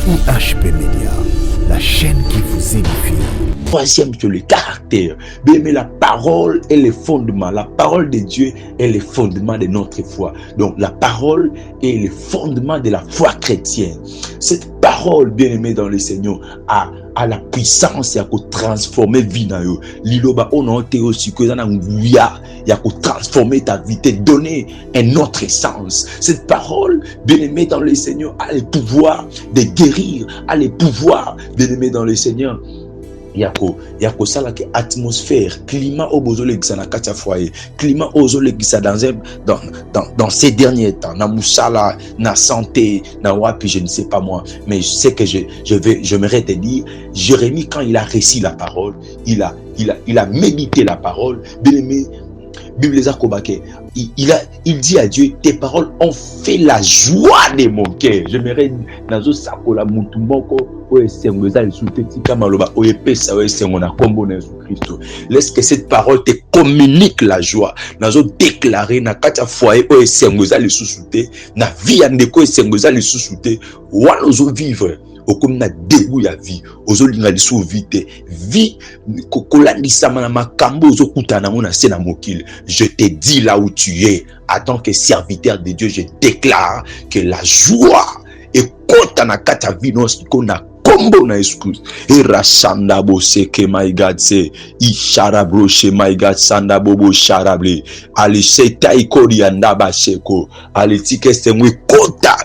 IHP Média, la chaîne qui vous édifie. Troisième, sur le caractère. Bien aimé, la parole est le fondement. La parole de Dieu est le fondement de notre foi. Donc, la parole est le fondement de la foi chrétienne. Cette parole, bien aimé dans le Seigneur, a la puissance à transformer vie na yo. Liloba on te aussi que ça ya transformer ta vie, te donner un autre sens. Cette parole, bien aimé dans le Seigneur, a le pouvoir de guérir, a le pouvoir, bien aimé dans le Seigneur. Yako sala ke atmosphère, climat au bozole gisa na katia foyer, climat au bozole gisa dans ces derniers temps, na musala, na santé, na wapi, je ne sais pas moi, mais je sais que j'aimerais te dire, Jérémie, quand il a récit la parole, il a médité la parole, bien aimé, Bible il dit à Dieu, tes paroles ont fait la joie de mon cœur. J'aimerais nazo sakola mutu moko o esengo za lisuteti kama loba o epesa o esengo na kombo na Jésus Christ. Laisse que cette parole te communique la joie. Nazo déclarer na katia foyer o esengo za lisusute na vie ya ndeko esengo za lisusute wana ozo vivre comme na dégoût ya vie ozo linga lisu vite vie kolandisa na makambo ozo kutana mona se na mokili. Je te dis là où tu es, en tant que serviteur de Dieu, je déclare que la joie est contre na kata vie non na kombo na excuse et rachanda bose que my God say isharabro she my God sanda bobo sharable ali seta ikori andaba sheko ali tike semwe kota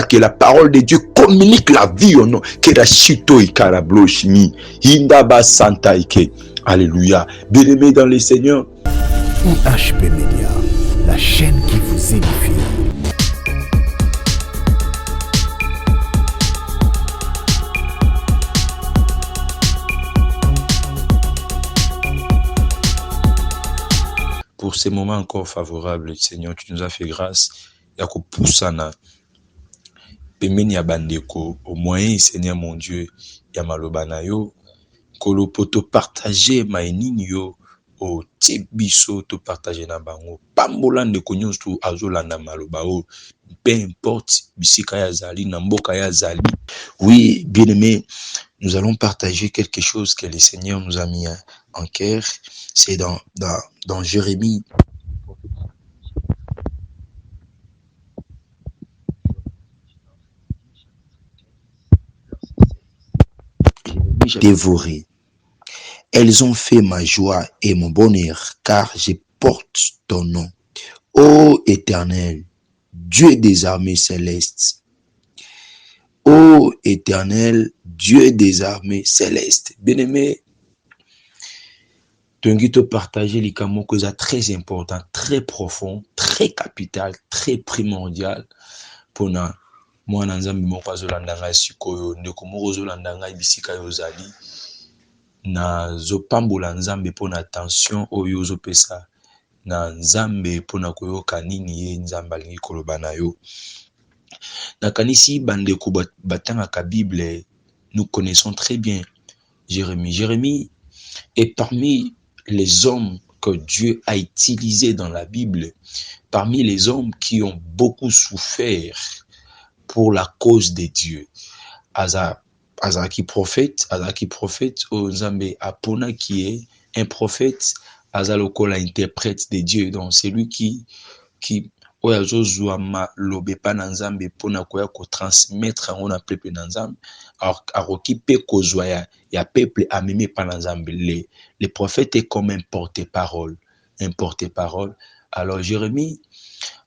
que la parole de Dieu communique la vie au nom que la chito ikarabro shimi indaba santa ike. Alléluia. Bien-aimé dans le Seigneur. IHP Média, la chaîne qui vous édifie. Pour ces moments encore favorables, Seigneur, tu nous as fait grâce. Yako poussana. Pemeni ya bandeko. Au moyen, Seigneur mon Dieu, ya malobana yo. Kolo poto partager mainini yo o tibiso to partager na bango pambola ndeko nyonso azolanda maloba o peu importe bisika ya zali na mboka ya zali. Oui, bien-aimé, nous allons partager quelque chose que le Seigneur nous a mis en cœur. C'est dans Jérémie. Dévoré. Elles ont fait ma joie et mon bonheur, car je porte ton nom. Ô Éternel, Dieu des armées célestes. Ô Éternel, Dieu des armées célestes. Bien-aimé, tu as partagé les mots que c'est très important, très profond, très capital, très primordial pour nous. Moi, nanzambi moko azolandanga sikoyo ndeko moko azolandanga bisika yozali na zopambola nzambe pona attention oyo ozopesa na nzambe pona koyoka nini ye nzambe alingi koloba na yo. Na kanisi bandeko batangaka Bible, nous connaissons très bien Jérémie. Jérémie est parmi les hommes que Dieu a utilisés dans la Bible, parmi les hommes qui ont beaucoup souffert pour la cause de Dieu. Azaki prophète, au Zambé Apona qui est un prophète, Azaloko l'interprète de Dieu. Donc c'est lui qui oyazozwama lobepa na Nzambe pona koya ko transmettre on a peuple na Nzambe aroki pe kozwa ya peuple ameme pa na Nzambe. Les prophètes est comme un porte-parole. Alors Jérémie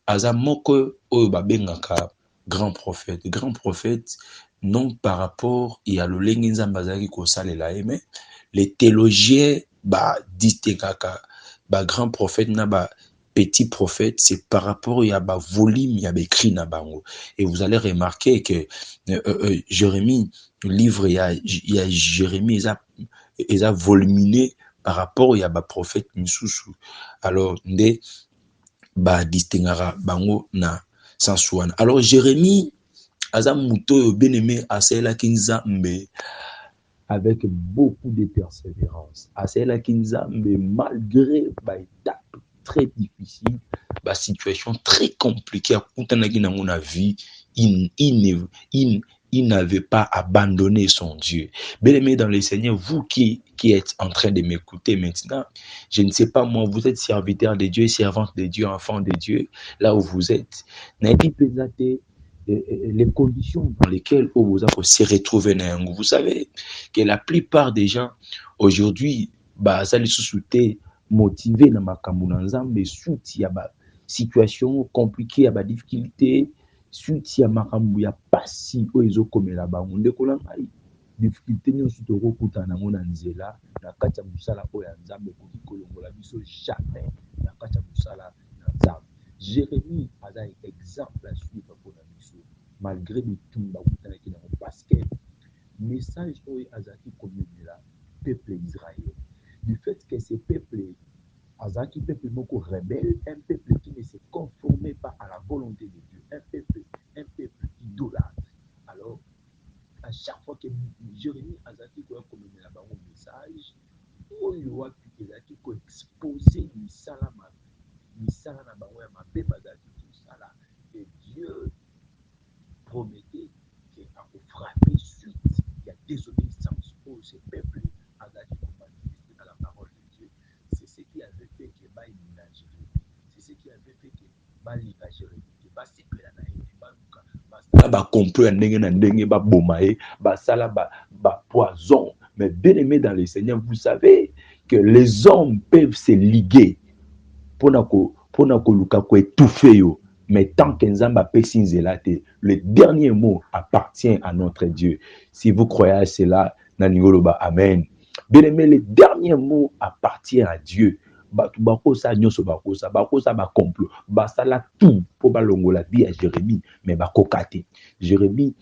azamoko oyo babengaka grand prophète non par rapport à l'olengi Nzambe azaki kosalela mais les théologiens disent kaka grand prophète na petit prophète, c'est par rapport à volume, il y a écrit na bango. Et vous allez remarquer que Jérémie, le livre, il y a Jérémie, il a voluminé par rapport à prophète Misusu. Alors, distingara bango na sansuan. Alors, Jérémie, Azam Muto, bien-aimé, Asela Kinzambe, avec beaucoup de persévérance. Asela Kinzambe, malgré étape très difficile, situation très compliquée, à la vie, il n'avait pas abandonné son Dieu. Bien-aimés dans le Seigneur, vous qui êtes en train de m'écouter maintenant, je ne sais pas moi, vous êtes serviteur de Dieu, servante de Dieu, enfant de Dieu, là où vous êtes. N'ayez pas les conditions dans lesquelles vous se retrouver. Vous savez que la plupart des gens aujourd'hui, ça les sous-soutés motivés dans ma camounanzam, mais soutien situation compliquée, à difficulté, soutien makambu ya pasi o ezokomela bango ndeko na ngai difficulté nyonso tokokuta nango na nzela na kati ya mosala oyo ya nzambe ekoki kolongola biso jamais na kati ya mosala na nzambe. Jérémie aza exemple à suivre mpona biso malgré bitumba akutanaki nango parce que message oyo azalaki komemela peuple israélien du fait que ce peuple azaki peuple moko rebelle, un peuple qui ne se conformait pas à la volonté de Dieu, un peuple idolâtre. Alors, à chaque fois que Jérémie azaki koya komemela bango message, oyo wapi ezalaki koexposer misala na bango ya mabe bazalaki kosala, et Dieu promettait que akofrapper suite ya désobéissance oyo ce peuple azaki komanifester à la parole de Dieu. C'est ce qui avait fait que Baïmina Jérémie. C'est ce qui avait fait que Balinga Jérémie. Que Basepela na Yebi Baluka. Basala ba complot na ndenge ba bomae. Basala ba poison. Mais bien aimé dans le Seigneur, vous savez que les hommes peuvent se liguer pour luka ko étouffer yo. Mais tant qu'Enzamba Pesinzelate, le dernier mot appartient à notre Dieu. Si vous croyez à cela, Nanigoloba, Amen. Bien aimé, le dernier mot appartient à Dieu. Bakosa nyoso bakosa ba complot basala tout pour balongola vie à Jérémie mais bakokate Jérémie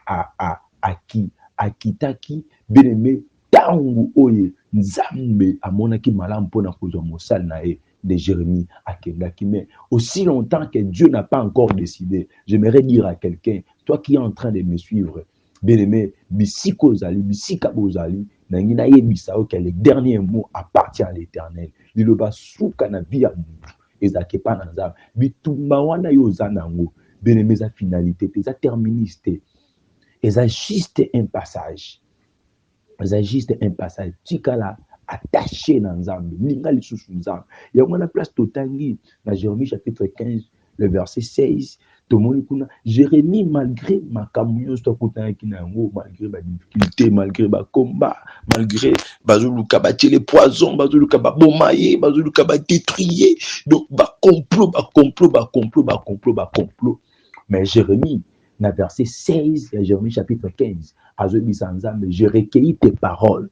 a kitaki bien aimé tangu oye nzambe amonaki malamu pona kozwa mosala na ye de Jérémie akendaki. Mais aussi longtemps que Dieu n'a pas encore décidé, j'aimerais dire à quelqu'un, toi qui es en train de me suivre, bien aimé, bisiko zali bisika bozali nangina yebisa que le dernier mot appartient à l'Éternel. Liloba suka na via mutu ezake pa na nzambe bitumba wana yo zanango bien aimé za finalité za terministe eza juste un passage. Eza juste un passage tikala attaché dans nzambe ninga lisusu nzambe yango na place totangi na Jérémie chapitre 15 le verset 16. Jérémie, malgré ma camouflage, malgré ma difficulté, malgré ma combat, malgré bazuluka les poisons, bazuluka bomaye, bazuluka détruire, donc complot. Mais Jérémie, dans verset 16, Jérémie chapitre 15, j'ai recueilli tes paroles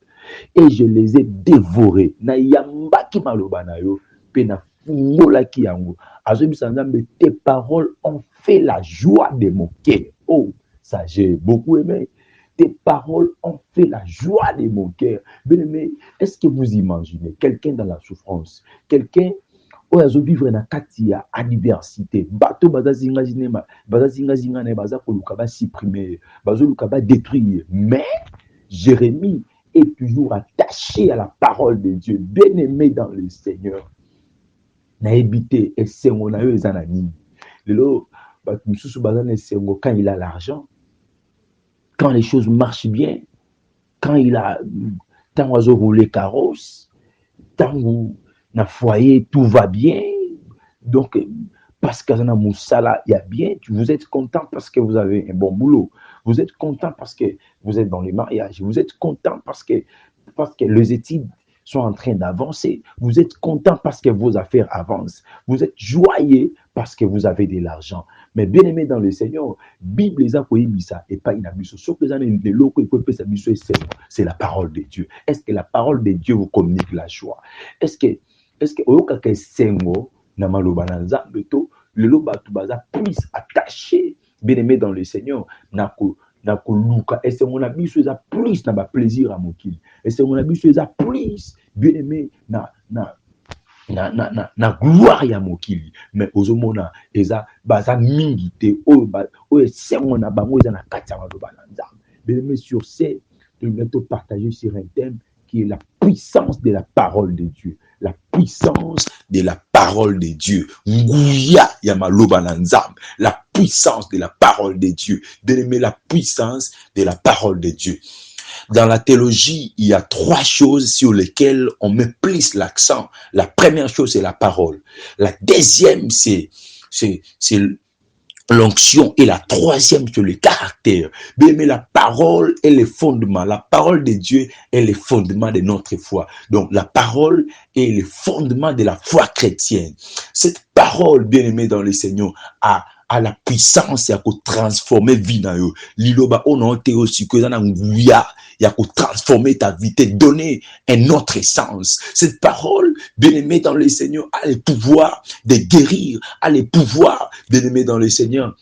et je les ai dévorées. Na yambaki malobana yo, pe na fungolaki yango. Tes paroles ont fait la joie de mon cœur. Oh, ça j'ai beaucoup aimé. Tes paroles ont fait la joie de mon cœur. Bien aimé, est-ce que vous imaginez quelqu'un dans la souffrance, quelqu'un où il vivre dans katia adversité, bateau bazazinga ne baza kolukaba supprimer, bazolukaba détruire. Mais Jérémie est toujours attaché à la parole de Dieu, bien aimé dans le Seigneur. Na habité et c'est mon aïeux les ananimes. Quand il a l'argent, quand les choses marchent bien, quand il a tant oiseau roulé carrosse, tant où na foyer tout va bien, donc parce que dans Moussala il y a bien, vous êtes content parce que vous avez un bon boulot, vous êtes content parce que vous êtes dans les mariages, vous êtes content parce que les études sont en train d'avancer. Vous êtes content parce que vos affaires avancent. Vous êtes joyeux parce que vous avez de l'argent. Mais bien aimé dans le Seigneur, Bible les a koyi bisa et pas inabiso. Sauf que les locaux c'est la parole de Dieu. Est-ce que la parole de Dieu vous communique la joie? Est-ce que oyoka ke sengo na maloba na nzambe to le loba tu baza plus attaché bien aimé dans le Seigneur nako Luka, et c'est mon avis sur ça plus na plaisir à mon kill, et c'est mon avis sur ça plus bien aimé na gloire ya mon kill. Mais aux homona eza baza mingité o c'est mon abango eza na katia maloba na nzambe. Bien aimé, sur ce je vais te partager sur un thème qui est la puissance de la parole de Dieu. La puissance de la parole de Dieu. Nguya ya maloba na nzambe. La puissance de la parole de Dieu. Bien-aimé, la puissance de la parole de Dieu. Dans la théologie, il y a trois choses sur lesquelles on met plus l'accent. La première chose, c'est la parole. La deuxième, c'est l'onction, et la troisième, c'est le caractère. Mais la parole est le fondement. La parole de Dieu est le fondement de notre foi. Donc, la parole est le fondement de la foi chrétienne. Cette parole, bien aimée dans le Seigneur, a la puissance ya transformer vie na yo. Liloba ono te aussi que na nguya ya transformer ta vie, te donner un autre sens. Cette parole, bien aimée dans le Seigneur, a le pouvoir de guérir, a le pouvoir, bien aimé dans le Seigneur.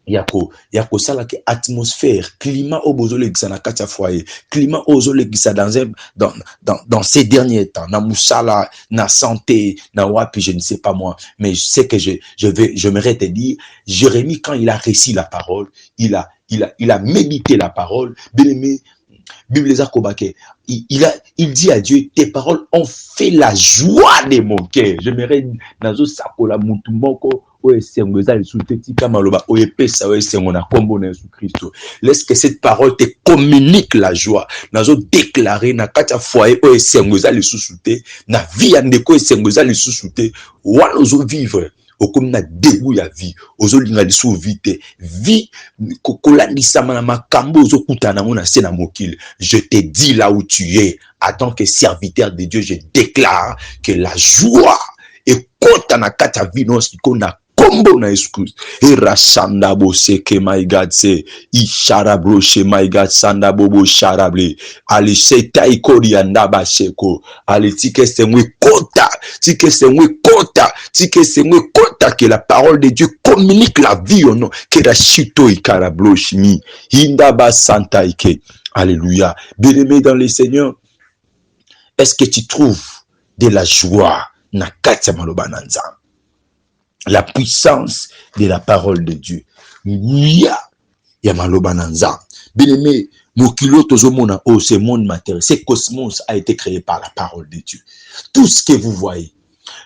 Yako sala ke atmosphère, climat au bozole gisa na katia foyer, climat au zole gisa dans ces derniers temps, na musala, na santé, na wapi, je ne sais pas moi, mais je sais que j'aimerais te dire, Jérémie, quand il a réussi la parole, il a médité la parole, bien aimé, Bible il dit à Dieu, tes paroles ont fait la joie de mon cœur. J'aimerais nazo sakola mutumboko o esengweza lisutetika maloba o epesa o esengona kombo na Jésus Christ. Laisse que cette parole te communique la joie. Nazo déclarer na katia foyer o esengweza lisusute na vie ya ndeko esengweza lisusute wana ozo vivre okomi na debout ya vie ozolinga lisu vite vie kokolandisama na makambo ozokutana nango na se na mokili. Je te dis là où tu es, en tant que serviteur de Dieu, je déclare que la joie est kota na kata vie non sikona kombo na Jésus Christ. Et rachanda bo seke my God se isharabro she my God sanda bobo sharable ali seta ikori andaba sheko ali tike semwe kota que la parole de Dieu communique la vie au nom que la chito ikarablo shimi indaba santa ike. Alléluia. Bien-aimé dans le Seigneur, est-ce que tu trouves de la joie na katia maloba nanza? La puissance de la parole de Dieu. Ya maloba nanza. Bien-aimé, mokilo tozomona oh ce monde matériel, ce cosmos a été créé par la parole de Dieu. Tout ce que vous voyez,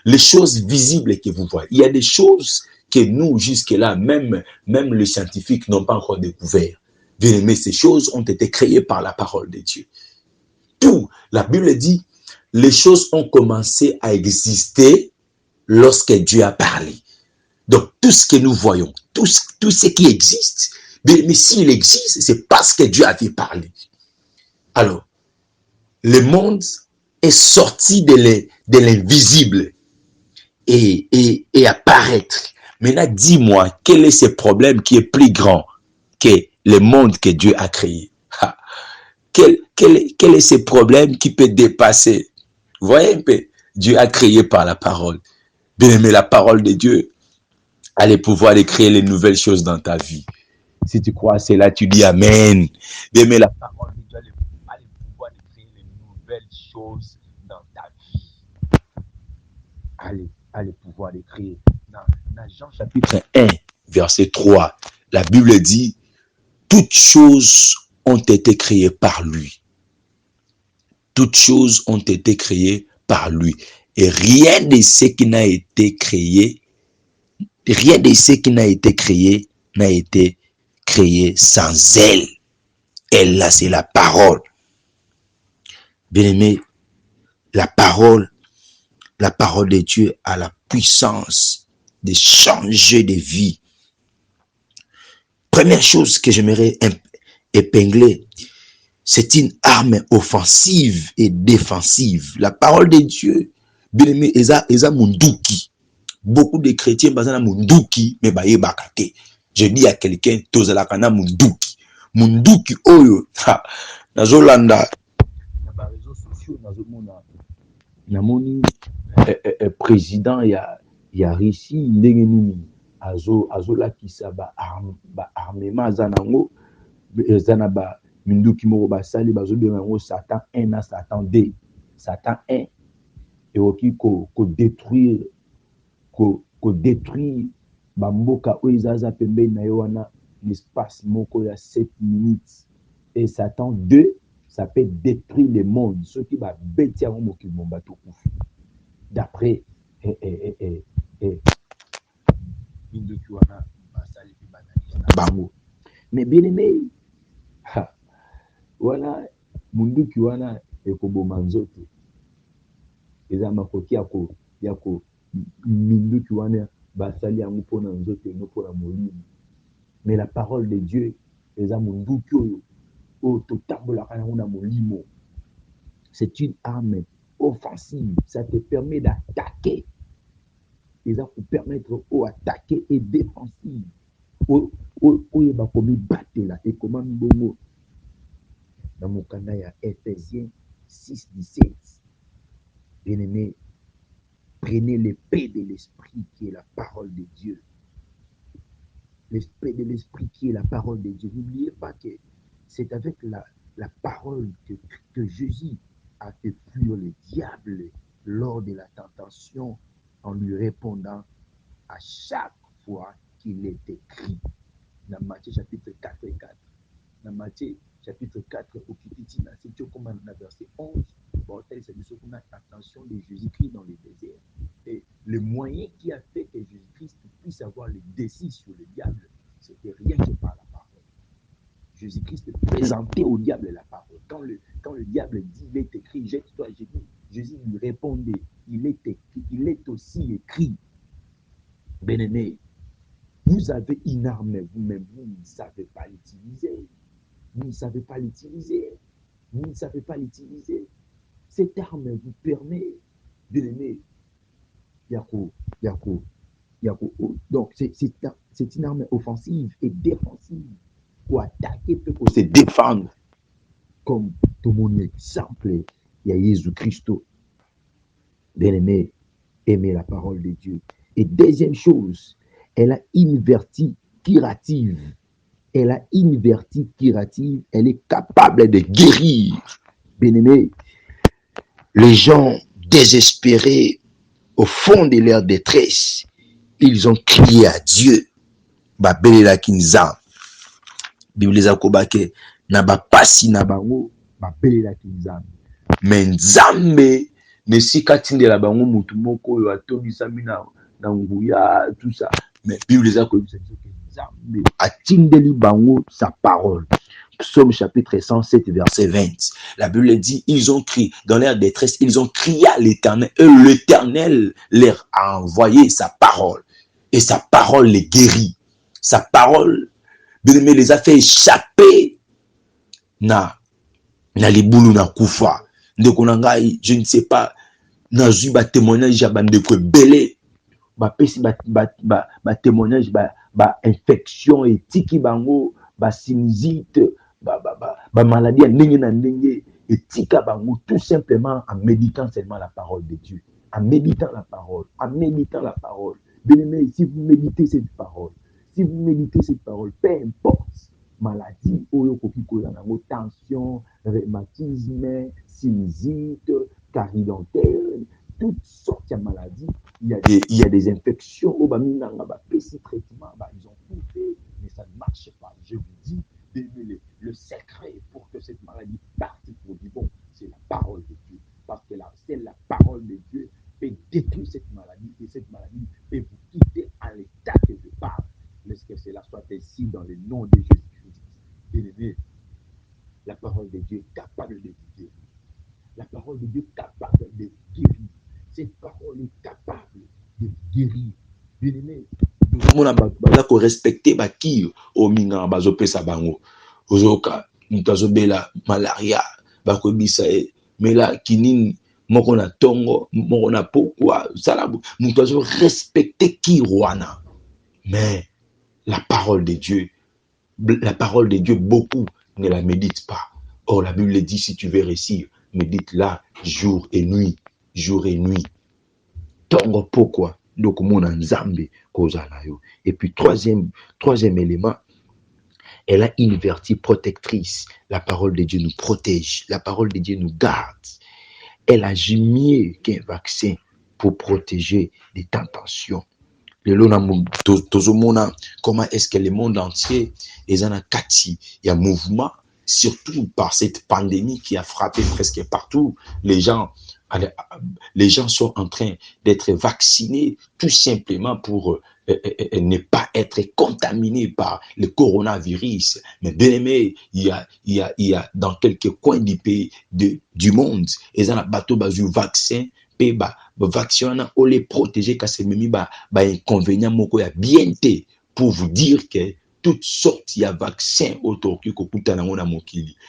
les choses visibles que vous voyez, il y a des choses que nous jusque-là, même les scientifiques n'ont pas encore découvert. Bien-aimé, ces choses ont été créées par la parole de Dieu. Tout, la Bible dit, les choses ont commencé à exister lorsque Dieu a parlé. Donc, tout ce que nous voyons, tout ce qui existe, mais s'il existe, c'est parce que Dieu avait parlé. Alors, le monde est sorti de l'invisible et apparaître. Maintenant, dis-moi, quel est ce problème qui est plus grand que le monde que Dieu a créé? Quel est ce problème qui peut dépasser? Vous voyez un peu, Dieu a créé par la parole. Bien aimé, la parole de Dieu a le pouvoir de créer les nouvelles choses dans ta vie. Si tu crois cela, tu dis Amen. Bien aimé, la parole de Dieu a le pouvoir de créer les nouvelles choses dans ta vie. A le pouvoir de créer. Dans Jean chapitre 1, verset 3, la Bible dit, toutes choses ont été créées par lui. Toutes choses ont été créées par lui. Et rien de ce qui n'a été créé, n'a été créé sans elle. Elle, là, c'est la parole. Bien aimé, la parole de Dieu a la puissance de changer de vie. Première chose que j'aimerais épingler, c'est une arme offensive et défensive. La parole de Dieu, bien aimé, eza munduki. Beaucoup de chrétiens basent na munduki, mais baye bakate. Je dis à quelqu'un, tozalaka na munduki. Munduki oyo, nazolanda. Na ba réseaux sociaux, nazomona. Namoni président ya Russie ndenge nini azolakisa ba armement zanango zana ba minduki moko basali bazobenga yango Satan 1 na Satan 2. Satan 1 eoki ko détruire bamboka oyo ezaza pembeni na yo wana l'espace moko ya 7 minutes. Et Satan 2, ça peut détruire le monde. Ceux qui va bêter en mot qui vont battre d'après minduki wana basali bango. Mais bien aimé, wana munduki wana ekoboma nzoto. Eza makoki yako minduki wana basali yango mpona nzoto eno mpona molimo. Mais la parole de Dieu eza munduki oyo totambolaka yango na molimo. C'est une arme offensive. Ça te permet d'attaquer. Eza ko permettre au attaquer et défensive. Oyo bakomi batela ekomami bongo na mokanda ya Ephésiens 6:17. Bien-aimé, prenez l'épée de l'esprit qui est la parole de Dieu. L'esprit de l'esprit qui est la parole de Dieu. N'oubliez pas que c'est avec la parole que Jésus a fait fuir le diable lors de la tentation en lui répondant à chaque fois qu'il est écrit. Dans Matthieu chapitre 4 et 4. Dans Matthieu chapitre 4, au Kititi, c'est comme dans verset 11, c'est l'attention de Jésus-Christ dans le désert. Et le moyen qui a fait que Jésus-Christ puisse avoir le dessus sur le diable, c'était rien que par la parole. Jésus-Christ présentait au diable la parole. Quand le diable dit, il est écrit, jette-toi, Jésus lui répondait, il est aussi écrit. Bien-aimé, vous avez une arme vous-même, vous ne savez pas l'utiliser. Vous ne savez pas l'utiliser. Vous ne savez pas l'utiliser. Cette arme vous permet, bien-aimé, donc c'est une arme offensive et défensive. Pour attaquer, pour se défendre. Comme tout mon exemple, il y a Jésus-Christ. Bien-aimé, aimer la parole de Dieu. Et deuxième chose, elle a une vertu curative. Elle a une vertu curative. Elle est capable de guérir. Bien-aimé, les gens désespérés au fond de leur détresse, ils ont crié à Dieu. Babelela kinzam. Bible zakobake na bapasi na bango babelela kinzam. Mais nzambe ne sikatindela bango mutu moko oyo atondisami na nguya tout ça. Mais Bible zakobisa que nzambe atindeli bango sa parole. Psaume chapitre 107 verset 20. La Bible dit, ils ont crié dans leur détresse, ils ont crié à l'Éternel et l'Éternel leur a envoyé sa parole. Et sa parole les guérit. Sa parole les a fait échapper na libulu na kufa. Ndeko na ngai, je ne sais pas, na zui ba témoignage ya bandeko belé, ba pesi ba témoignage ba infection etiki bango, ba sinusite, ba maladie ndenge na ndenge etika bango tout simplement en méditant seulement la parole de Dieu. En méditant la parole, en méditant la parole. Bien-aimé, si vous méditez cette parole, si vous méditez cette parole, peu importe maladie, tension, rhumatisme, sinusite, carie dentaire, toutes sortes de maladies, il y a des infections, traitement, ils ont tout fait, mais ça ne marche pas. Je vous dis, le secret pour que cette maladie parte pour du bon, c'est la parole de Dieu. Parce que c'est la parole de Dieu peut détruire cette maladie et cette maladie peut vous quitter à l'état que je parle. Laisse que cela soit ainsi dans le nom de Jésus-Christ. Bien-aimé, la parole de Dieu est capable de vous guérir. La parole de Dieu est capable de vous guérir. Cette parole est capable de vous guérir. Bien-aimé, nous avons respecté qui au minga bazopesa bango. Ozoka, mutazobela malaria, bakobisa mais là kinini moko na tongo, moko na pokwa, salabu, mutazo respecter qui wana. Mais la parole de Dieu, beaucoup ne la méditent pas. Or, la Bible dit, si tu veux réussir, médite-la jour et nuit. Jour et nuit. Tongo pourquoi? Donc, mon nzambe kozala yo. Et puis, troisième élément, elle a une vertu protectrice. La parole de Dieu nous protège. La parole de Dieu nous garde. Elle agit mieux qu'un vaccin pour protéger des tentations. Comment est-ce que le monde entier est en kati, il y a mouvement, surtout par cette pandémie qui a frappé presque partout. Les gens Les gens sont en train d'être vaccinés tout simplement pour ne pas être contaminés par le coronavirus. Mais bien aimé, il y a dans quelques coins du pays, du monde, ils ont un bateau du vaccin, et vaccin, on les protéger, car c'est même inconvénient, bien pour vous dire que toutes sortes de vaccins autour qui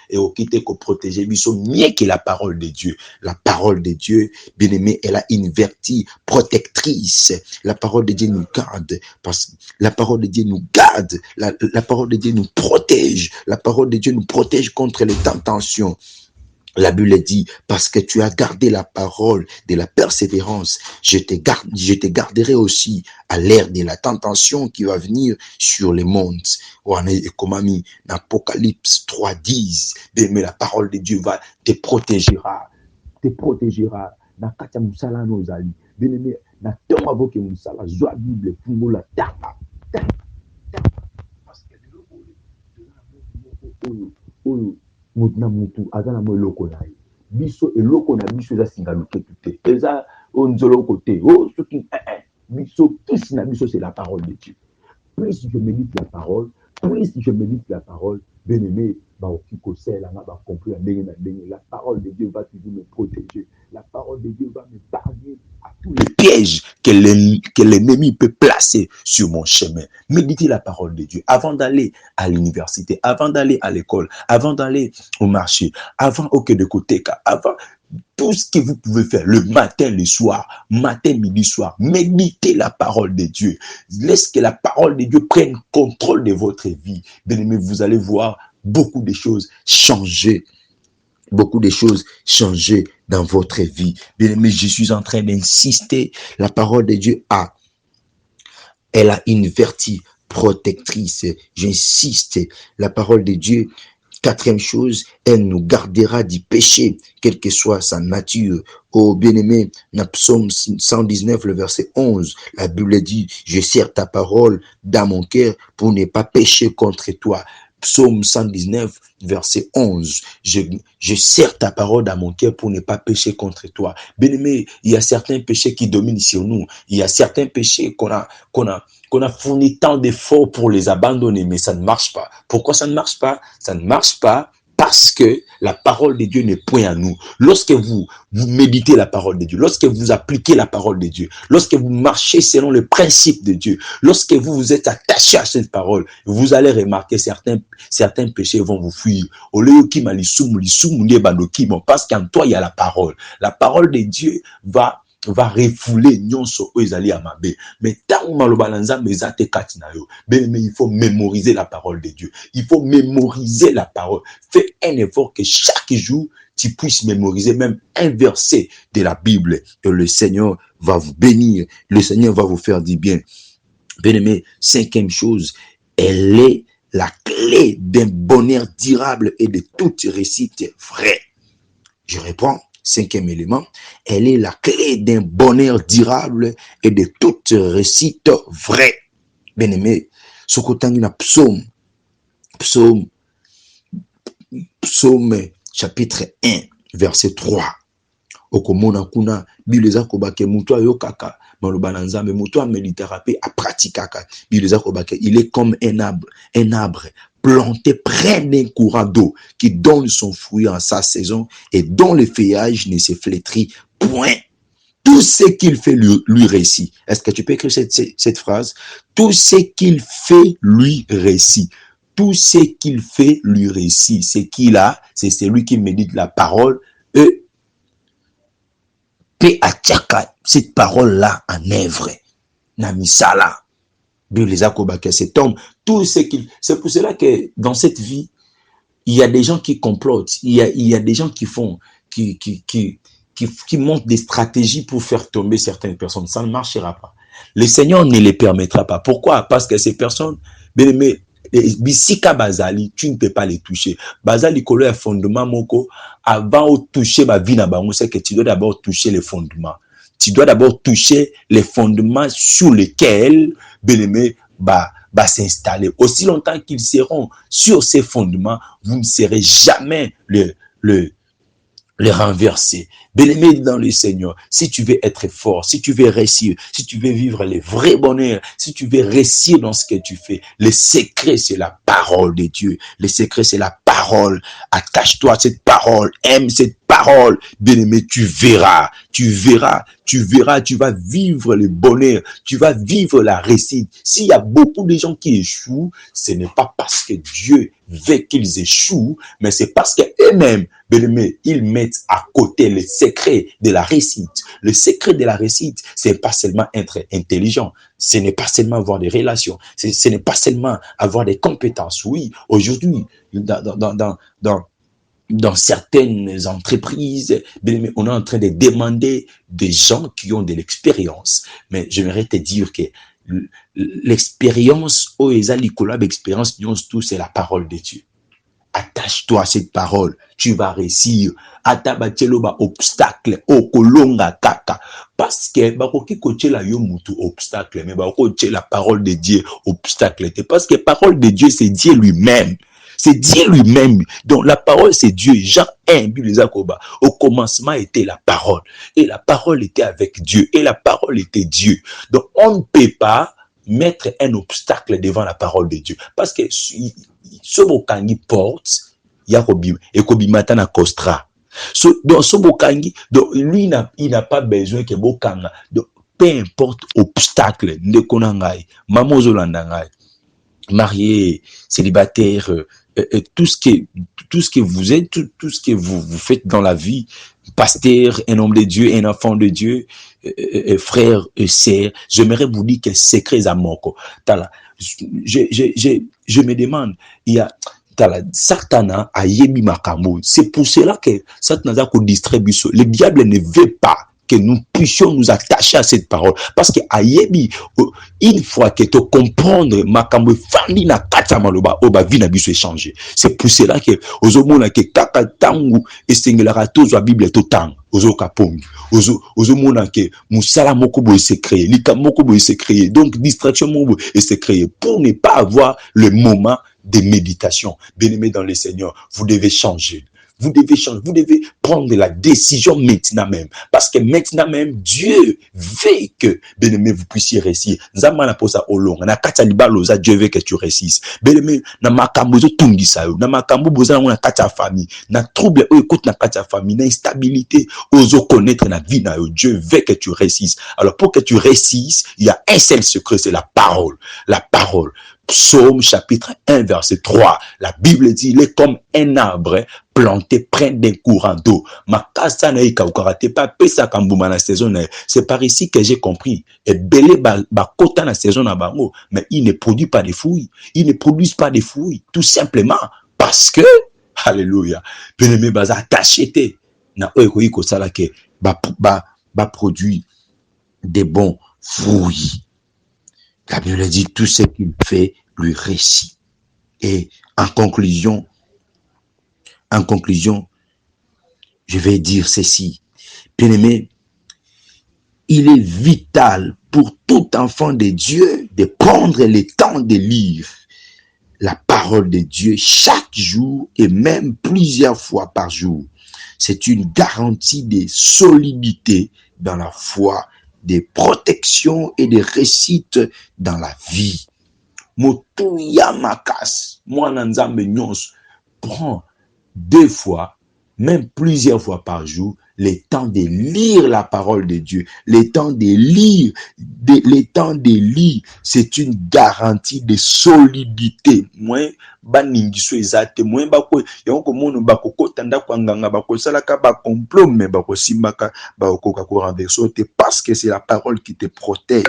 et au qui ko protéger biso mieux que la parole de Dieu. La parole de Dieu, bien aimé, elle a une vertu protectrice. La parole de Dieu nous garde, parce que la parole de Dieu nous garde, la parole de Dieu nous protège, la parole de Dieu nous protège contre les tentations. La Bible dit, parce que tu as gardé la parole de la persévérance, je te garderai aussi à l'ère de la tentation qui va venir sur les mondes. Comme ami, dans Apocalypse 3:10, mais la parole de Dieu va te protégera. Te protégera. Na katia musala nozali. Bien aimé, na toma boke musala, joa Bible pour la tapa. Parce que mutu na mutu aza na mo eloko na ye biso eloko na biso eza singa luketu te eza onzolo kote soki biso tous na biso c'est la parole de Dieu. Plus je médite la parole, bien aimé, compris la parole de Dieu va toujours me protéger. La parole de Dieu va me parler à tous les pièges que l'ennemi peut placer sur mon chemin. Méditez la parole de Dieu avant d'aller à l'université, avant d'aller à l'école, avant d'aller au marché, avant au quai de côté, avant tout ce que vous pouvez faire le matin, le soir, matin, midi, soir. Méditez la parole de Dieu. Laissez que la parole de Dieu prenne contrôle de votre vie. Bien-aimés, vous allez voir beaucoup de choses changer. Beaucoup de choses changer dans votre vie. Bien-aimés, je suis en train d'insister. La parole de Dieu elle a une vertu protectrice. J'insiste. La parole de Dieu, quatrième chose, elle nous gardera du péché, quelle que soit sa nature. Oh bien-aimé, dans Psaume 119, le verset 11, la Bible dit, je serre ta parole dans mon cœur pour ne pas pécher contre toi. Psaume 119, verset 11. Je serre ta parole dans mon cœur pour ne pas pécher contre toi. Bien-aimé, il y a certains péchés qui dominent sur nous. Il y a certains péchés qu'on a fourni tant d'efforts pour les abandonner, mais ça ne marche pas. Pourquoi ça ne marche pas? Ça ne marche pas parce que la parole de Dieu n'est point à nous. Lorsque vous méditez la parole de Dieu, lorsque vous appliquez la parole de Dieu, lorsque vous marchez selon le principe de Dieu, lorsque vous vous êtes attaché à cette parole, vous allez remarquer certains péchés vont vous fuir. Parce qu'en toi, il y a la parole. La parole de Dieu va refouler nyonso ezali amabe. Mais tant mais il faut mémoriser la parole de Dieu. Il faut mémoriser la parole. Fais un effort que chaque jour tu puisses mémoriser même un verset de la Bible et le Seigneur va vous bénir. Le Seigneur va vous faire du bien. Bien-aimé, cinquième chose, elle est la clé d'un bonheur durable et de toute réussite vraie. Je réponds. Cinquième élément, elle est la clé d'un bonheur durable et de toute réussite vraie. Bien-aimé, ce côté na psaume chapitre 1, verset 3. Okomona kuna bileza kobake mutu ayokaka maloba na Nzambe mutu ameliterape apratikaka bileza kobake il est comme un arbre planté près d'un courant d'eau qui donne son fruit en sa saison et dont le feuillage ne se flétrit point. Tout ce qu'il fait lui réussit. Est-ce que tu peux écrire cette phrase? Tout ce qu'il fait lui réussit. Tout ce qu'il fait lui réussit. Ce qu'il a, c'est celui qui médite la parole et cette parole-là en œuvre. Namisala. Cet homme, tout ce qu'il... C'est pour cela que dans cette vie, il y a des gens qui complotent. Il y a des gens qui font, qui montent des stratégies pour faire tomber certaines personnes. Ça ne marchera pas. Le Seigneur ne les permettra pas. Pourquoi? Parce que ces personnes, bien aimé, Bisika Bazali, tu ne peux pas les toucher. Bazali kolo est fondement moko. Avant de toucher ma vie na bango, c'est que tu dois d'abord toucher les fondements. Tu dois d'abord toucher les fondements sur lesquels, bien aimé, s'installer. Aussi longtemps qu'ils seront sur ces fondements, vous ne serez jamais les renverser. Bien-aimé dans le Seigneur, si tu veux être fort, si tu veux réussir, si tu veux vivre les vrais bonheurs, si tu veux réussir dans ce que tu fais, le secret, c'est la parole de Dieu. Le secret, c'est la parole. Attache-toi à cette parole. Aime cette parole. Bien-aimé, tu verras, tu vas vivre le bonheur, tu vas vivre la réussite. S'il y a beaucoup de gens qui échouent, ce n'est pas parce que Dieu veut qu'ils échouent, mais c'est parce qu'eux-mêmes, bien-aimés, ils mettent à côté le secret de la réussite. Le secret de la réussite, c'est pas seulement être intelligent, ce n'est pas seulement avoir des relations, ce n'est pas seulement avoir des compétences. Oui, aujourd'hui, dans certaines entreprises, on est en train de demander des gens qui ont de l'expérience. Mais j'aimerais te dire que l'expérience, l'expérience, tout, c'est la parole de Dieu. Attache-toi à cette parole, tu vas réussir. Atabacheloba obstacle, okolonga kaka. Parce que, bakoki koche la yo mutu obstacle, mais bakoche la parole de Dieu obstacle. Parce que la parole de Dieu, c'est Dieu lui-même. C'est Dieu lui-même. Donc la parole, c'est Dieu. Jean 1, Bible Zakoba. Au commencement était la parole. Et la parole était avec Dieu. Et la parole était Dieu. Donc on ne peut pas mettre un obstacle devant la parole de Dieu. Parce que ce bokangi porte, Yakobi, et Kobimata na Kostra. Donc ce bokangi, lui, il n'a pas besoin que bokanga. Donc peu importe obstacle, nekonangai, mamozolandangai, marié, célibataire, tout ce que vous êtes, tout ce que vous faites dans la vie, pasteur, un homme de Dieu, un enfant de Dieu, frère et sœur, j'aimerais vous dire que secret à moko. Je me demande, il y a Satana a yémi makambo. C'est pour cela que Satana a distribué. Le diable ne veut pas que nous puissions nous attacher à cette parole. Parce que ayebi, une fois que tu comprends makambo fandi na kata maloba oba vie na biso échanger. C'est pour cela que ozomona ke kaka tangu esengelaka tozwa Bible to tang ozo kapongi ozomona ke musala moko boye se créer lika moko boye se créer. Donc distraction moko boye se créer pour ne pas avoir le moment de méditation. Bien-aimé dans le Seigneur, vous devez changer. Vous devez changer, vous devez prendre la décision maintenant même. Parce que maintenant même, Dieu veut que, bien-aimé, vous puissiez réussir. Zamana posa olong, na kacha libaloza, Dieu veut que tu réussisses. Bien-aimé, na makambo zo tungi sayo, na makambo boza na kacha famille, na trouble, écoute na kacha famille, na instabilité, ozo connaître na vie na yo. Dieu veut que tu réussisses. Alors pour que tu réussisses, il y a un seul secret, c'est la parole. La parole. Psaume chapitre 1 verset 3. La Bible dit, il est comme un arbre planté près d'un courant d'eau. C'est par ici que j'ai compris. Et belé ba kota na saison na bango, mais il ne produit pas de fruits. Ils ne produisent pas de fruits, tout simplement parce que, alléluia, bien-aimé baza attaché na oekoyi ko sala ke ba produit des bons fruits. La Bible dit tout ce qu'il fait lui réussit. Et en conclusion, je vais dire ceci. Bien-aimé, il est vital pour tout enfant de Dieu de prendre le temps de lire la parole de Dieu chaque jour et même plusieurs fois par jour. C'est une garantie de solidité dans la foi, de protection et de réussite dans la vie. Motuya makas, moi nanzambe nyons, prends 2 fois, même plusieurs fois par jour, le temps de lire la parole de Dieu, le temps de lire, c'est une garantie de solidité. Moi, baningiso ezate, moi bako yonko mono bako kotanda kwanganga bako salaka ba complot mais bako simbaka bako ka renverser parce que c'est la parole qui te protège,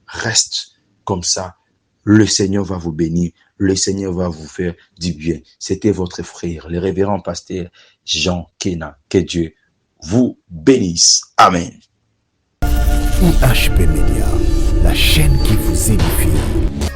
Reste comme ça. Le Seigneur va vous bénir. Le Seigneur va vous faire du bien. C'était votre frère, le révérend pasteur Jean Kena. Que Dieu vous bénisse. Amen. IHP Media, la chaîne qui vous édifie.